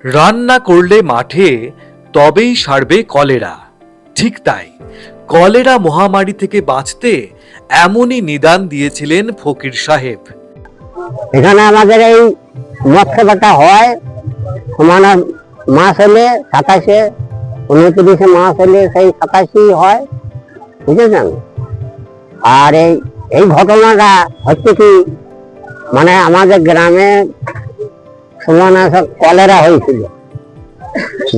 রান্না করলে মাঠে তবেই সারবে কলেরা। ঠিক তাই, কলেরা মহামারী থেকে বাঁচতে এমনই নিদান দিয়েছিলেন ফকির সাহেব। এখানে আমাদের এই মৎস্যপাটা হয় মানে মাস হলে 27-এ 29-এ মাস হলে সেই 87 হয়, বুঝেছেন। আর এই ঘটনাটা হচ্ছে কি, মানে আমাদের গ্রামে সমানে সব কলেরা হয়েছিল,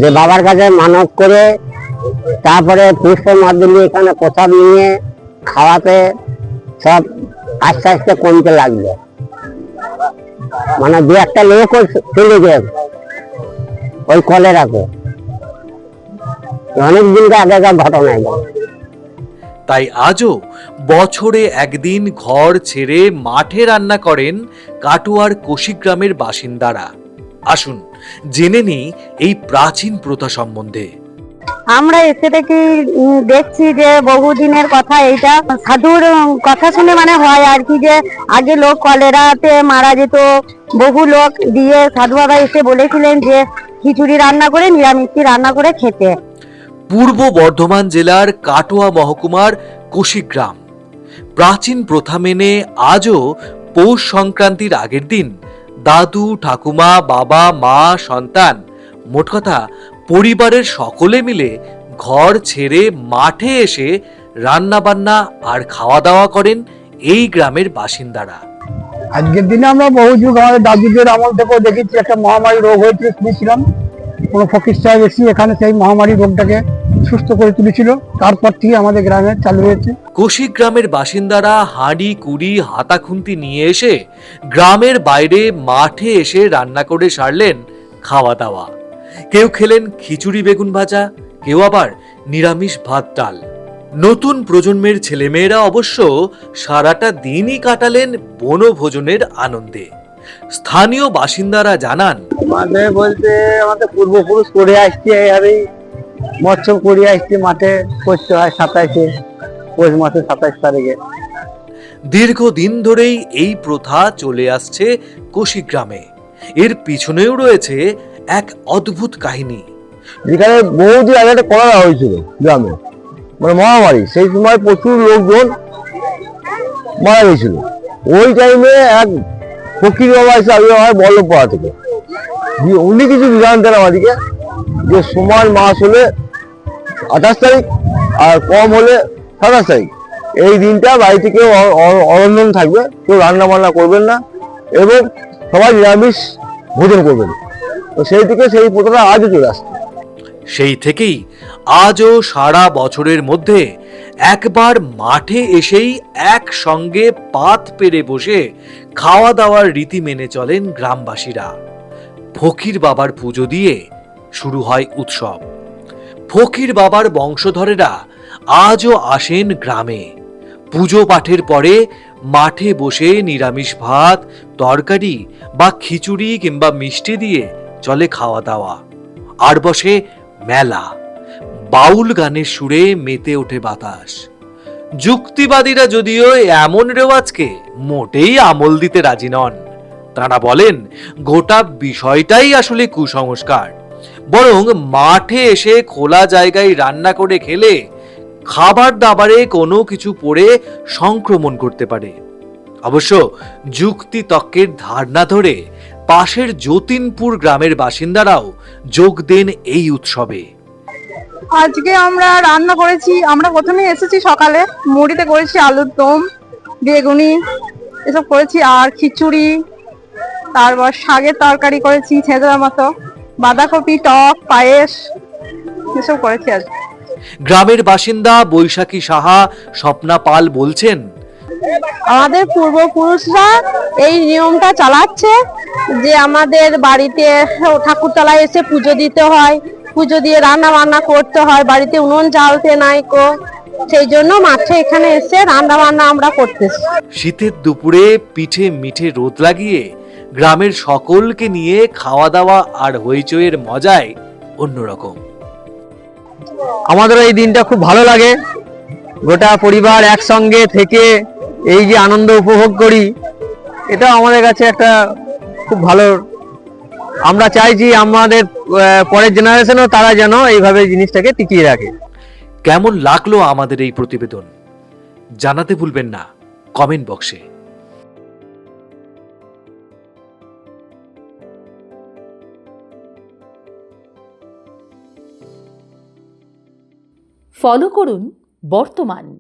যে বাবার কাছে মানত করে তারপরে পুষ্প মাদুলি এখানে প্রসাদ নিয়ে খাওয়াতে সব আস্তে আস্তে কমতে লাগলো। মানে দু একটা লোক চলে গেছে ওই কলেরাতে, অনেক দিনকে আগেকার ঘটনা এগুলো। তাই আজও বছরে একদিন ঘর ছেড়ে মাঠে রান্না করেন কাটোয়ার কোশিগ্রামের বাসিন্দারা। আসুন জেনে নিই এই প্রাচীন প্রথা সম্বন্ধে। আমরা এসে থেকে দেখছি যে বহুদিনের কথা, এইটা সাধুর কথা শুনে মানে হয় আর কি, যে আগে লোক কলেরাতে মারা যেত, বহু লোক দিয়ে সাধু বাবা এসে বলেছিলেন যে খিচুড়ি রান্না করে নিরামিষ রান্না করে খেতে। পূর্ব বর্ধমান জেলার কাটোয়া মহকুমার কোশিগ্রাম। প্রাচীন প্রথা মেনে আজও পৌষ সংক্রান্তির আগের দিন দাদু, ঠাকুমা, বাবা, মা, সন্তান, মোট কথা পরিবারের সকলে মিলে ঘর ছেড়ে মাঠে এসে রান্না বান্না আর খাওয়া দাওয়া করেন এই গ্রামের বাসিন্দারা। আজকের দিনে আমরা বহু যুগ আমাদের দাদুদের আমল থেকেও দেখেছি, একটা মহামারী রোগ হয়েছিল, শুনেছিলাম কোনো ফকির সাহেব এসে এখানে সেই মহামারী রোগটাকে সুস্থ করে তুলেছিল, তারপর থেকে আমাদের গ্রামে চালু হয়েছে। কোশিগ্রামের বাসিন্দারা হাঁড়ি কুড়ি হাতা খুন্তি নিয়ে এসে গ্রামের বাইরে মাঠে এসে রান্না করে সারলেন খাওয়া দাওয়া। কেউ খেলেন খিচুড়ি বেগুন ভাজা, কেউ আবার নিরামিষ ভাত ডাল। নতুন প্রজন্মের ছেলেমেয়েরা অবশ্য সারাটা দিনই কাটালেন বনভোজনের আনন্দে। স্থানীয় বাসিন্দারা জানান, আমাদের বলতে আমাদের পূর্বপুরুষ করে আসছে, এইভাবেই মৎস্য করে আসছে, মাঠে করতে হয় 27-এ পৌষ মাসের 27 তারিখে। দীর্ঘদিন ধরেই এই প্রথা চলে আসছে কোশিগ্রামে। এর পিছনেও রয়েছে এক অদ্ভুত কাহিনী। যেখানে বহুদিন আগে একটা কলেরা হয়েছিল গ্রামে, মানে মহামারী, সেই সময় প্রচুর লোকজন মারা গেছিল। ওই টাইমে এক ফকির বাবা এসে আবির্ভাব হয় বল্লভপাড়া থেকে। উনি কিছু বিধান দেন আমাদেরকে, যে সমান মাস হলে 28 তারিখ আর কম হলে 27 তারিখ, এই দিনটা বাড়িতে কেউ অরন্ধন থাকবে, কেউ রান্না বান্না করবেন না এবং সবাই নিরামিষ ভোজন করবেন। তো সেই থেকে সেই প্রথাটা আজও চলে আসছে। সেই থেকেই আজও সারা বছরের মধ্যে একবার মাঠে এসেই একসঙ্গে পাত পেরে বসে খাওয়া দাওয়ার রীতি মেনে চলেন গ্রামবাসীরা। ফকির বাবার পুজো দিয়ে শুরু হয় উৎসব। ফকির বাবার বংশধরেরা আজও আসেন গ্রামে। পুজো পাঠের পরে মাঠে বসে নিরামিষ ভাত, তরকারি বা খিচুড়ি কিংবা মিষ্টি দিয়ে চলে খাওয়া দাওয়া। আর বসে মেলা, বাউল গানের সুরে মেতে ওঠে বাতাস। যুক্তিবাদীরা যদিও এমন রেওয়াজকে মোটেই আমল দিতে রাজি নন। তারা বলেন গোটা বিষয়টাই আসলে কুসংস্কার, বরং মাঠে এসে খোলা জায়গায় রান্না করে খেলে খাবার দাবারে কোনো কিছু পড়ে সংক্রমণ করতে পারে। অবশ্য যুক্তি তর্কের ধার না ধরে পাশের যতীনপুর গ্রামের বাসিন্দারাও যোগ দেন এই উৎসবে। আজকে আমরা রান্না করেছি, আমরা প্রথমে এসেছি সকালে, মুড়িতে করেছি আলুর দম, বেগুনি এসব করেছি, আর খিচুড়ি, তারপর শাকের তরকারি করেছি ছেঁচড়ার মতো, বাঁধাকপি টক, পায়েস এসব করেছি আজকে। গ্রামের বাসিন্দা বৈশাখী সাহা, স্বপ্না পাল বলছেন, আমাদের পূর্বপুরুষরা এই নিয়মটা চালাচ্ছে, যে আমাদের বাড়িতে ঠাকুরতলায় এসে পুজো দিতে হয়, পুজো দিয়ে রান্না বান্না করতে হয়, বাড়িতে উনুন জ্বালতে নাই কো, সেই জন্য মাঠে এখানে এসে রান্না বান্না আমরা করতেছি। শীতের দুপুরে পিঠে মিঠে রোদ লাগিয়ে গ্রামের সকলকে নিয়ে খাওয়া দাওয়া আর হইচইয়ের মজায় অন্যরকম। আমাদের এই দিনটা খুব ভালো লাগে, গোটা পরিবার একসঙ্গে থেকে এই যে আনন্দ উপভোগ করি, এটা আমাদের কাছে একটা খুব ভালো আমরা চাইছি আমাদের পরের জেনারেশনও তারা যেন এইভাবে জিনিসটাকে টিকিয়ে রাখে। কেমন লাগলো আমাদের এই প্রতিবেদন জানাতে ভুলবেন না কমেন্ট বক্সে। ফলো করুন বর্তমান।